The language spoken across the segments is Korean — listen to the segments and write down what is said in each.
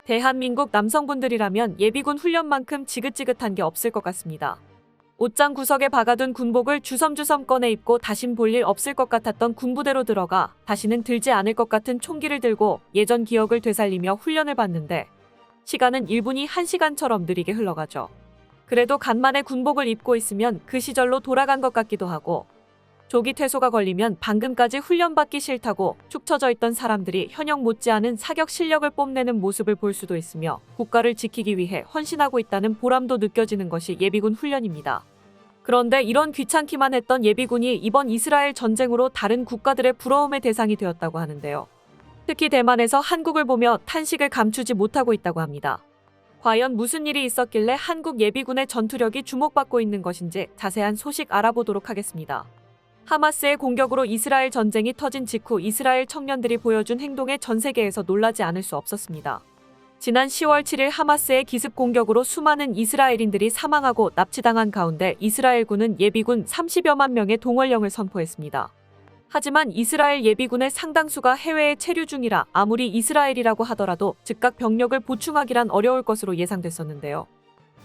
대한민국 남성분들이라면 예비군 훈련만큼 지긋지긋한 게 없을 것 같습니다. 옷장 구석에 박아둔 군복을 주섬주섬 꺼내 입고 다신 볼 일 없을 것 같았던 군부대로 들어가 다시는 들지 않을 것 같은 총기를 들고 예전 기억을 되살리며 훈련을 받는데 시간은 1분이 1시간처럼 느리게 흘러가죠. 그래도 간만에 군복을 입고 있으면 그 시절로 돌아간 것 같기도 하고 조기 퇴소가 걸리면 방금까지 훈련받기 싫다고 축 처져 있던 사람들이 현역 못지않은 사격 실력을 뽐내는 모습을 볼 수도 있으며 국가를 지키기 위해 헌신하고 있다는 보람도 느껴지는 것이 예비군 훈련입니다. 그런데 이런 귀찮기만 했던 예비군이 이번 이스라엘 전쟁으로 다른 국가들의 부러움의 대상이 되었다고 하는데요. 특히 대만에서 한국을 보며 탄식을 감추지 못하고 있다고 합니다. 과연 무슨 일이 있었길래 한국 예비군의 전투력이 주목받고 있는 것인지 자세한 소식 알아보도록 하겠습니다. 하마스의 공격으로 이스라엘 전쟁이 터진 직후 이스라엘 청년들이 보여준 행동에 전 세계에서 놀라지 않을 수 없었습니다. 지난 10월 7일 하마스의 기습 공격으로 수많은 이스라엘인들이 사망하고 납치당한 가운데 이스라엘군은 예비군 30여만 명의 동원령을 선포했습니다. 하지만 이스라엘 예비군의 상당수가 해외에 체류 중이라 아무리 이스라엘이라고 하더라도 즉각 병력을 보충하기란 어려울 것으로 예상됐었는데요.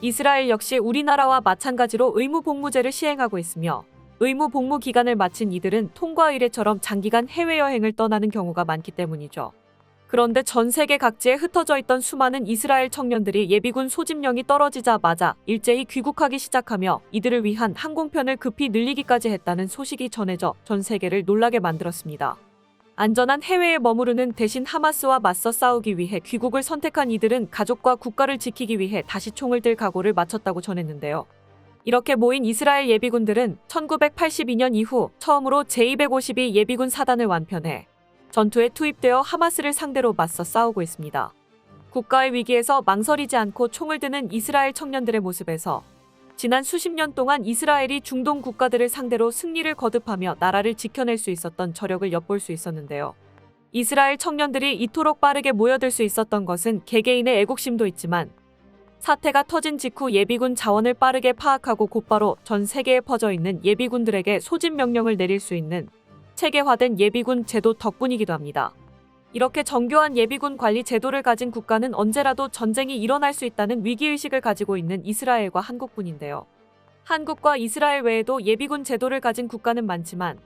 이스라엘 역시 우리나라와 마찬가지로 의무복무제를 시행하고 있으며 의무 복무 기간을 마친 이들은 통과 의례처럼 장기간 해외여행을 떠나는 경우가 많기 때문이죠. 그런데 전 세계 각지에 흩어져 있던 수많은 이스라엘 청년들이 예비군 소집령이 떨어지자마자 일제히 귀국하기 시작하며 이들을 위한 항공편을 급히 늘리기까지 했다는 소식이 전해져 전 세계를 놀라게 만들었습니다. 안전한 해외에 머무르는 대신 하마스와 맞서 싸우기 위해 귀국을 선택한 이들은 가족과 국가를 지키기 위해 다시 총을 들 각오를 마쳤다고 전했는데요. 이렇게 모인 이스라엘 예비군들은 1982년 이후 처음으로 제252 예비군 사단을 완편해 전투에 투입되어 하마스를 상대로 맞서 싸우고 있습니다. 국가의 위기에서 망설이지 않고 총을 드는 이스라엘 청년들의 모습에서 지난 수십 년 동안 이스라엘이 중동 국가들을 상대로 승리를 거듭하며 나라를 지켜낼 수 있었던 저력을 엿볼 수 있었는데요. 이스라엘 청년들이 이토록 빠르게 모여들 수 있었던 것은 개개인의 애국심도 있지만 사태가 터진 직후 예비군 자원을 빠르게 파악하고 곧바로 전 세계에 퍼져 있는 예비군들에게 소집 명령을 내릴 수 있는 체계화된 예비군 제도 덕분이기도 합니다. 이렇게 정교한 예비군 관리 제도를 가진 국가는 언제라도 전쟁이 일어날 수 있다는 위기의식을 가지고 있는 이스라엘과 한국뿐인데요. 한국과 이스라엘 외에도 예비군 제도를 가진 국가는 많지만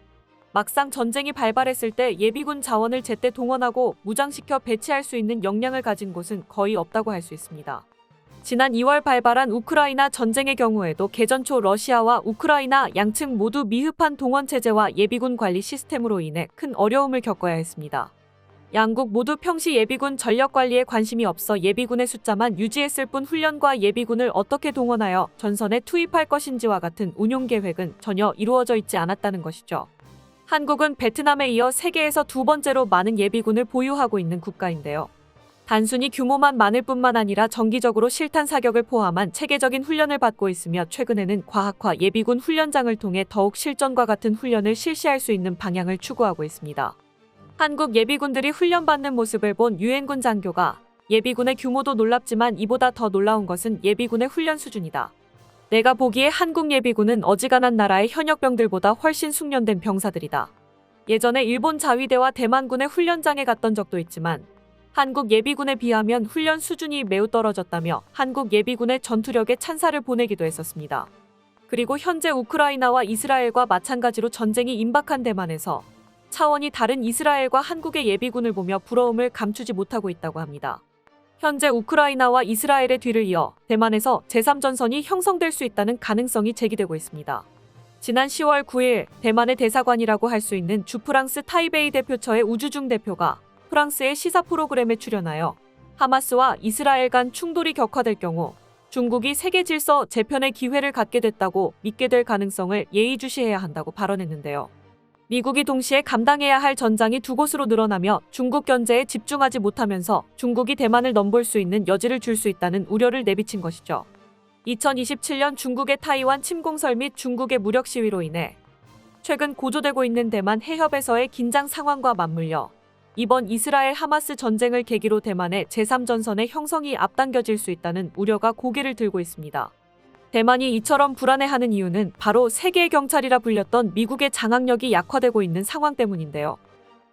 막상 전쟁이 발발했을 때 예비군 자원을 제때 동원하고 무장시켜 배치할 수 있는 역량을 가진 곳은 거의 없다고 할 수 있습니다. 지난 2월 발발한 우크라이나 전쟁의 경우에도 개전 초 러시아와 우크라이나 양측 모두 미흡한 동원 체제와 예비군 관리 시스템으로 인해 큰 어려움을 겪어야 했습니다. 양국 모두 평시 예비군 전력 관리에 관심이 없어 예비군의 숫자만 유지했을 뿐 훈련과 예비군을 어떻게 동원하여 전선에 투입할 것인지와 같은 운용 계획은 전혀 이루어져 있지 않았다는 것이죠. 한국은 베트남에 이어 세계에서 두 번째로 많은 예비군을 보유하고 있는 국가인데요. 단순히 규모만 많을 뿐만 아니라 정기적으로 실탄 사격을 포함한 체계적인 훈련을 받고 있으며 최근에는 과학화 예비군 훈련장을 통해 더욱 실전과 같은 훈련을 실시할 수 있는 방향을 추구하고 있습니다. 한국 예비군들이 훈련받는 모습을 본 유엔군 장교가 예비군의 규모도 놀랍지만 이보다 더 놀라운 것은 예비군의 훈련 수준이다. 내가 보기에 한국 예비군은 어지간한 나라의 현역병들보다 훨씬 숙련된 병사들이다. 예전에 일본 자위대와 대만군의 훈련장에 갔던 적도 있지만 한국 예비군에 비하면 훈련 수준이 매우 떨어졌다며 한국 예비군의 전투력에 찬사를 보내기도 했었습니다. 그리고 현재 우크라이나와 이스라엘과 마찬가지로 전쟁이 임박한 대만에서 차원이 다른 이스라엘과 한국의 예비군을 보며 부러움을 감추지 못하고 있다고 합니다. 현재 우크라이나와 이스라엘의 뒤를 이어 대만에서 제3전선이 형성될 수 있다는 가능성이 제기되고 있습니다. 지난 10월 9일 대만의 대사관이라고 할 수 있는 주프랑스 타이베이 대표처의 우주중 대표가 프랑스의 시사 프로그램에 출연하여 하마스와 이스라엘 간 충돌이 격화될 경우 중국이 세계 질서 재편의 기회를 갖게 됐다고 믿게 될 가능성을 예의주시해야 한다고 발언했는데요. 미국이 동시에 감당해야 할 전장이 두 곳으로 늘어나며 중국 견제에 집중하지 못하면서 중국이 대만을 넘볼 수 있는 여지를 줄 수 있다는 우려를 내비친 것이죠. 2027년 중국의 타이완 침공설 및 중국의 무력 시위로 인해 최근 고조되고 있는 대만 해협에서의 긴장 상황과 맞물려 이번 이스라엘 하마스 전쟁을 계기로 대만의 제3전선의 형성이 앞당겨질 수 있다는 우려가 고개를 들고 있습니다. 대만이 이처럼 불안해하는 이유는 바로 세계의 경찰이라 불렸던 미국의 장악력이 약화되고 있는 상황 때문인데요.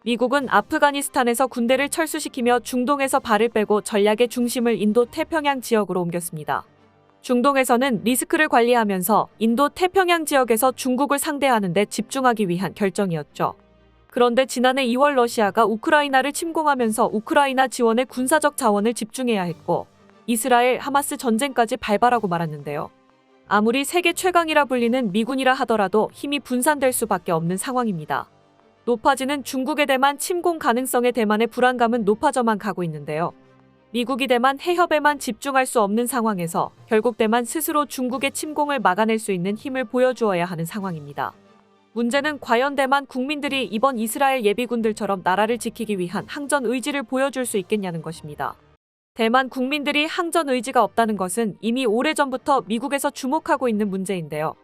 미국은 아프가니스탄에서 군대를 철수시키며 중동에서 발을 빼고 전략의 중심을 인도 태평양 지역으로 옮겼습니다. 중동에서는 리스크를 관리하면서 인도 태평양 지역에서 중국을 상대하는 데 집중하기 위한 결정이었죠. 그런데 지난해 2월 러시아가 우크라이나를 침공하면서 우크라이나 지원에 군사적 자원을 집중해야 했고 이스라엘 하마스 전쟁까지 발발하고 말았는데요. 아무리 세계 최강이라 불리는 미군이라 하더라도 힘이 분산될 수밖에 없는 상황입니다. 높아지는 중국의 대만 침공 가능성에 대만의 불안감은 높아져만 가고 있는데요. 미국이 대만 해협에만 집중할 수 없는 상황에서 결국 대만 스스로 중국의 침공을 막아낼 수 있는 힘을 보여주어야 하는 상황입니다. 문제는 과연 대만 국민들이 이번 이스라엘 예비군들처럼 나라를 지키기 위한 항전 의지를 보여줄 수 있겠냐는 것입니다. 대만 국민들이 항전 의지가 없다는 것은 이미 오래전부터 미국에서 주목하고 있는 문제인데요.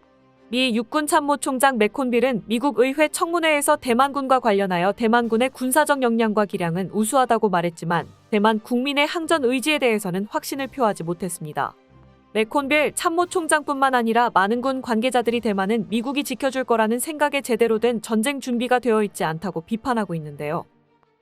미 육군참모총장 맥콘빌은 미국 의회 청문회에서 대만군과 관련하여 대만군의 군사적 역량과 기량은 우수하다고 말했지만 대만 국민의 항전 의지에 대해서는 확신을 표하지 못했습니다. 맥콘빌 참모총장뿐만 아니라 많은 군 관계자들이 대만은 미국이 지켜줄 거라는 생각에 제대로 된 전쟁 준비가 되어 있지 않다고 비판하고 있는데요.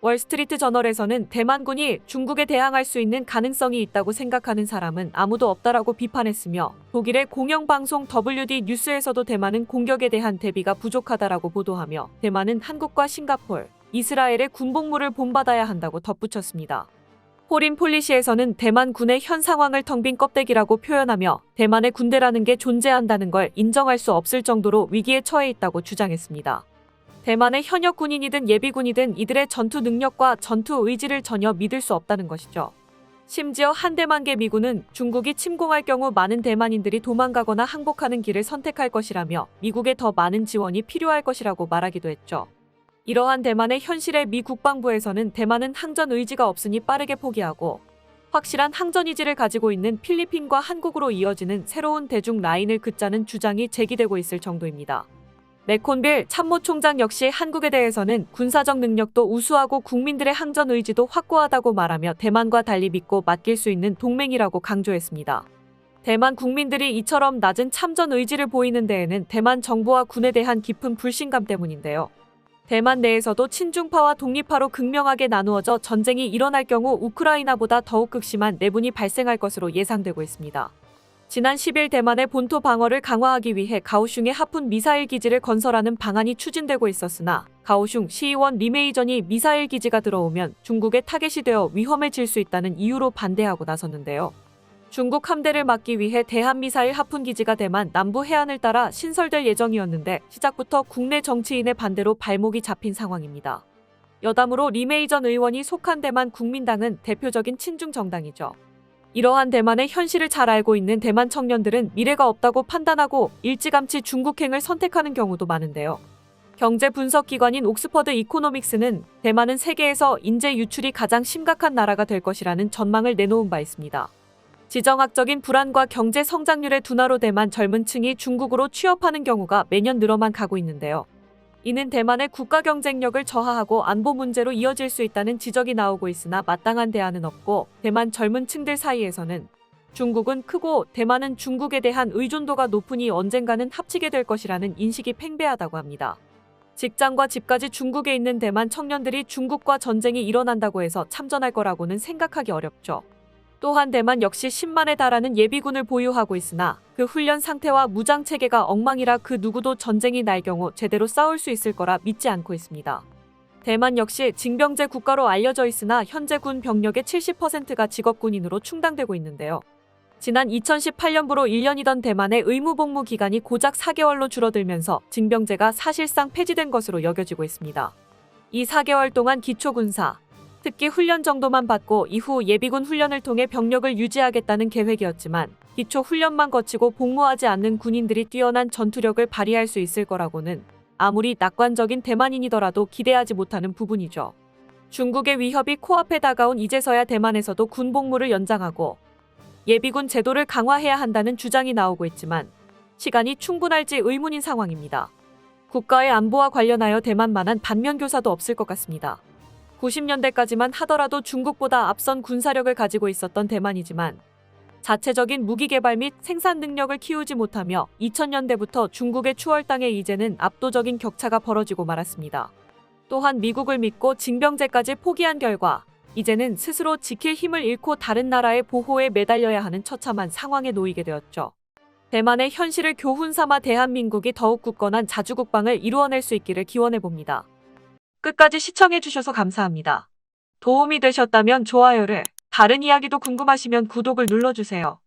월스트리트 저널에서는 대만군이 중국에 대항할 수 있는 가능성이 있다고 생각하는 사람은 아무도 없다라고 비판했으며 독일의 공영방송 WD 뉴스에서도 대만은 공격에 대한 대비가 부족하다라고 보도하며 대만은 한국과 싱가폴, 이스라엘의 군복무를 본받아야 한다고 덧붙였습니다. 포린 폴리시에서는 대만군의 현 상황을 텅 빈 껍데기라고 표현하며 대만의 군대라는 게 존재한다는 걸 인정할 수 없을 정도로 위기에 처해 있다고 주장했습니다. 대만의 현역 군인이든 예비군이든 이들의 전투 능력과 전투 의지를 전혀 믿을 수 없다는 것이죠. 심지어 한대만계 미군은 중국이 침공할 경우 많은 대만인들이 도망가거나 항복하는 길을 선택할 것이라며 미국에 더 많은 지원이 필요할 것이라고 말하기도 했죠. 이러한 대만의 현실에 미 국방부에서는 대만은 항전 의지가 없으니 빠르게 포기하고 확실한 항전 의지를 가지고 있는 필리핀과 한국으로 이어지는 새로운 대중 라인을 긋자는 주장이 제기되고 있을 정도입니다. 맥콘빌 참모총장 역시 한국에 대해서는 군사적 능력도 우수하고 국민들의 항전 의지도 확고하다고 말하며 대만과 달리 믿고 맡길 수 있는 동맹이라고 강조했습니다. 대만 국민들이 이처럼 낮은 참전 의지를 보이는 데에는 대만 정부와 군에 대한 깊은 불신감 때문인데요. 대만 내에서도 친중파와 독립파로 극명하게 나누어져 전쟁이 일어날 경우 우크라이나보다 더욱 극심한 내분이 발생할 것으로 예상되고 있습니다. 지난 10일 대만의 본토 방어를 강화하기 위해 가오슝에 하푼 미사일 기지를 건설하는 방안이 추진되고 있었으나 가오슝 시의원 리메이전이 미사일 기지가 들어오면 중국의 타겟이 되어 위험해질 수 있다는 이유로 반대하고 나섰는데요. 중국 함대를 막기 위해 대한미사일 하푼 기지가 대만 남부 해안을 따라 신설될 예정이었는데 시작부터 국내 정치인의 반대로 발목이 잡힌 상황입니다. 여담으로 리메이전 의원이 속한 대만 국민당은 대표적인 친중 정당이죠. 이러한 대만의 현실을 잘 알고 있는 대만 청년들은 미래가 없다고 판단하고 일찌감치 중국행을 선택하는 경우도 많은데요. 경제 분석 기관인 옥스퍼드 이코노믹스는 대만은 세계에서 인재 유출이 가장 심각한 나라가 될 것이라는 전망을 내놓은 바 있습니다. 지정학적인 불안과 경제 성장률의 둔화로 대만 젊은 층이 중국으로 취업하는 경우가 매년 늘어만 가고 있는데요. 이는 대만의 국가 경쟁력을 저하하고 안보 문제로 이어질 수 있다는 지적이 나오고 있으나 마땅한 대안은 없고 대만 젊은 층들 사이에서는 중국은 크고 대만은 중국에 대한 의존도가 높으니 언젠가는 합치게 될 것이라는 인식이 팽배하다고 합니다. 직장과 집까지 중국에 있는 대만 청년들이 중국과 전쟁이 일어난다고 해서 참전할 거라고는 생각하기 어렵죠. 또한 대만 역시 10만에 달하는 예비군을 보유하고 있으나 그 훈련 상태와 무장 체계가 엉망이라 그 누구도 전쟁이 날 경우 제대로 싸울 수 있을 거라 믿지 않고 있습니다. 대만 역시 징병제 국가로 알려져 있으나 현재 군 병력의 70%가 직업군인으로 충당되고 있는데요. 지난 2018년부로 1년이던 대만의 의무복무 기간이 고작 4개월로 줄어들면서 징병제가 사실상 폐지된 것으로 여겨지고 있습니다. 이 4개월 동안 기초군사, 특기 훈련 정도만 받고 이후 예비군 훈련을 통해 병력을 유지하겠다는 계획이었지만 기초 훈련만 거치고 복무하지 않는 군인들이 뛰어난 전투력을 발휘할 수 있을 거라고는 아무리 낙관적인 대만인이더라도 기대하지 못하는 부분이죠. 중국의 위협이 코앞에 다가온 이제서야 대만에서도 군 복무를 연장하고 예비군 제도를 강화해야 한다는 주장이 나오고 있지만 시간이 충분할지 의문인 상황입니다. 국가의 안보와 관련하여 대만만한 반면교사도 없을 것 같습니다. 90년대까지만 하더라도 중국보다 앞선 군사력을 가지고 있었던 대만이지만 자체적인 무기 개발 및 생산 능력을 키우지 못하며 2000년대부터 중국의 추월당해 이제는 압도적인 격차가 벌어지고 말았습니다. 또한 미국을 믿고 징병제까지 포기한 결과 이제는 스스로 지킬 힘을 잃고 다른 나라의 보호에 매달려야 하는 처참한 상황에 놓이게 되었죠. 대만의 현실을 교훈 삼아 대한민국이 더욱 굳건한 자주국방을 이루어낼 수 있기를 기원해봅니다. 끝까지 시청해주셔서 감사합니다. 도움이 되셨다면 좋아요를, 다른 이야기도 궁금하시면 구독을 눌러주세요.